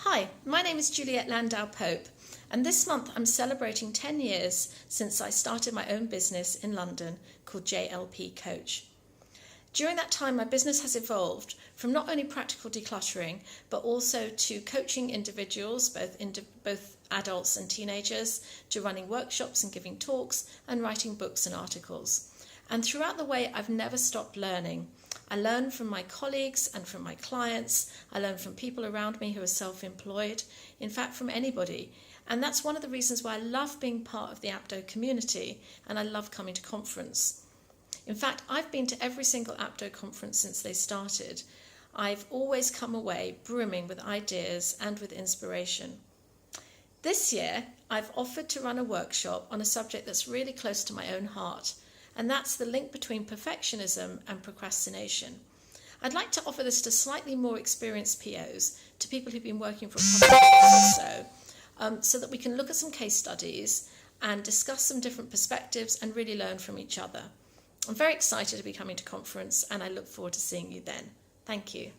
Hi, my name is Juliet Landau Pope, and this month I'm celebrating 10 years since I started my own business in London called JLP Coach. During that time, my business has evolved from not only practical decluttering, but also to coaching individuals, both adults and teenagers, to running workshops and giving talks, and writing books and articles. And throughout the way, I've never stopped learning. I learn from my colleagues and from my clients. I learn from people around me who are self-employed, in fact, from anybody. And that's one of the reasons why I love being part of the APDO community, and I love coming to conference. In fact, I've been to every single APDO conference since they started. I've always come away brimming with ideas and with inspiration. This year, I've offered to run a workshop on a subject that's really close to my own heart, and that's the link between perfectionism and procrastination. I'd like to offer this to slightly more experienced POs, to people who've been working for a couple of years or so that we can look at some case studies and discuss some different perspectives and really learn from each other. I'm very excited to be coming to conference, and I look forward to seeing you then. Thank you.